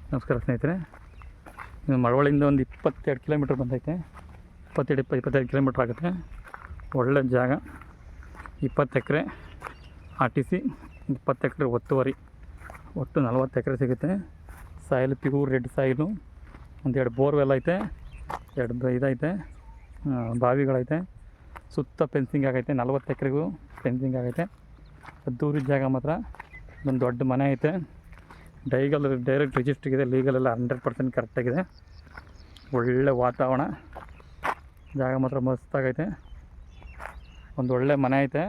ನಮಸ್ಕಾರ ಸ್ನೇಹಿತರೆ. ಮಳವಳ್ಳಿಯಿಂದ ಒಂದು 22 ಕಿಲೋಮೀಟ್ರ್ ಬಂದೈತೆ. 22 ಕಿಲೋಮೀಟ್ರ್ ಆಗುತ್ತೆ. ಒಳ್ಳೆ ಜಾಗ. 20 ಎಕರೆ RTC, 20 ಎಕರೆ ಒತ್ತುವರಿ, ಒಟ್ಟು 40 ಎಕರೆ ಸಿಗುತ್ತೆ. Soil pure red soil. 1-2 borewell ಐತೆ, 2 ಇದೈತೆ, ಬಾವಿಗಳೈತೆ. ಸುತ್ತ ಫೆನ್ಸಿಂಗ್ ಆಗೈತೆ. 40 ಎಕರೆಗೂ ಫೆನ್ಸಿಂಗ್ ಆಗೈತೆ. ಅದ್ದೂರಿ ಜಾಗ ಮಾತ್ರ. ಒಂದು ದೊಡ್ಡ ಮನೆ ಐತೆ. ಡೈರೆಕ್ಟ್ ರಿಜಿಸ್ಟ್ರಿಗಿದೆ. ಲೀಗಲೆಲ್ಲ 100% ಕರೆಕ್ಟಾಗಿದೆ. ಒಳ್ಳೆ ವಾತಾವರಣ. ಜಾಗ ಮಾತ್ರ ಮಸ್ತಾಗೈತೆ. ಒಂದು ಒಳ್ಳೆ ಮನೆ ಐತೆ,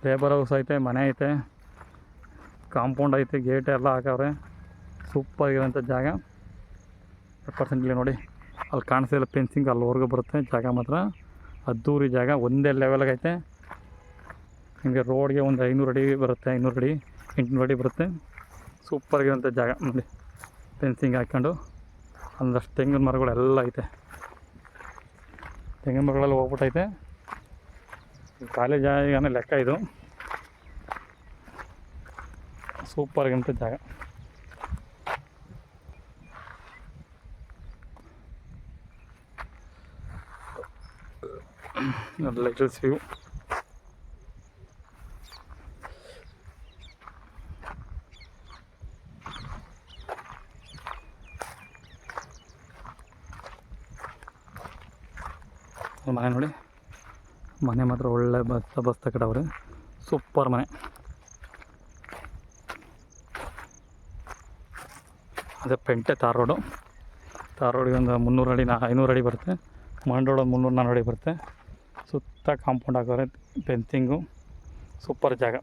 ಲೇಬರ್ ಹೌಸ್ ಐತೆ, ಮನೆ ಐತೆ, ಕಾಂಪೌಂಡ್ ಐತೆ, ಗೇಟ್ ಎಲ್ಲ ಹಾಕವ್ರೆ. ಸೂಪರಾಗಿರೋಂಥ ಜಾಗ. 100% ಇಲ್ಲಿ ನೋಡಿ, ಅಲ್ಲಿ ಕಾಣಿಸ್ತಿಲ್ಲ ಫೆನ್ಸಿಂಗ್, ಅಲ್ಲಿವರೆಗೂ ಬರುತ್ತೆ. ಜಾಗ ಮಾತ್ರ ಅದ್ದೂರಿ ಜಾಗ. ಒಂದೇ ಲೆವೆಲ್ಗೈತೆ. ನಿಮಗೆ ರೋಡ್ಗೆ ಒಂದು 500 ಅಡಿ ಬರುತ್ತೆ, 500 ಅಡಿ 800 ಅಡಿ ಬರುತ್ತೆ. ಸೂಪರಾಗಿರೋಂಥ ಜಾಗ ನೋಡಿ. ಫೆನ್ಸಿಂಗ್ ಹಾಕ್ಕೊಂಡು ಒಂದಷ್ಟು ತೆಂಗಿನ ಮರಗಳೆಲ್ಲ ಐತೆ. ತೆಂಗಿನ ಮರಗಳೆಲ್ಲ ಹೋಗ್ಬಿಟ್ಟೈತೆ. ಖಾಲಿ ಜಾಗನೇ ಲೆಕ್ಕ ಇದು. ಸೂಪರಾಗಿರೋಂಥ ಜಾಗ. Latest view. ಮನೆ ನೋಡಿ, ಮನೆ ಮಾತ್ರ ಒಳ್ಳೆ ಬಸ್ತ ಕಟ್ಟವ್ರೆ. ಸೂಪರ್ ಮನೆ. ಅದೇ ಪೆಂಟೆ ತಾರ್ ರೋಡಿಗೆ ಒಂದು 300 ಅಡಿ 500 ಅಡಿ ಬರುತ್ತೆ. ಮಣ್ಣು ರೋಡ್ ಒಂದು 300-400 ಅಡಿ ಬರುತ್ತೆ. ಸುತ್ತ ಕಾಂಪೌಂಡ್ ಹಾಕೋರೆ, ಫೆನ್ಸಿಂಗು. ಸೂಪರ್ ಜಾಗ.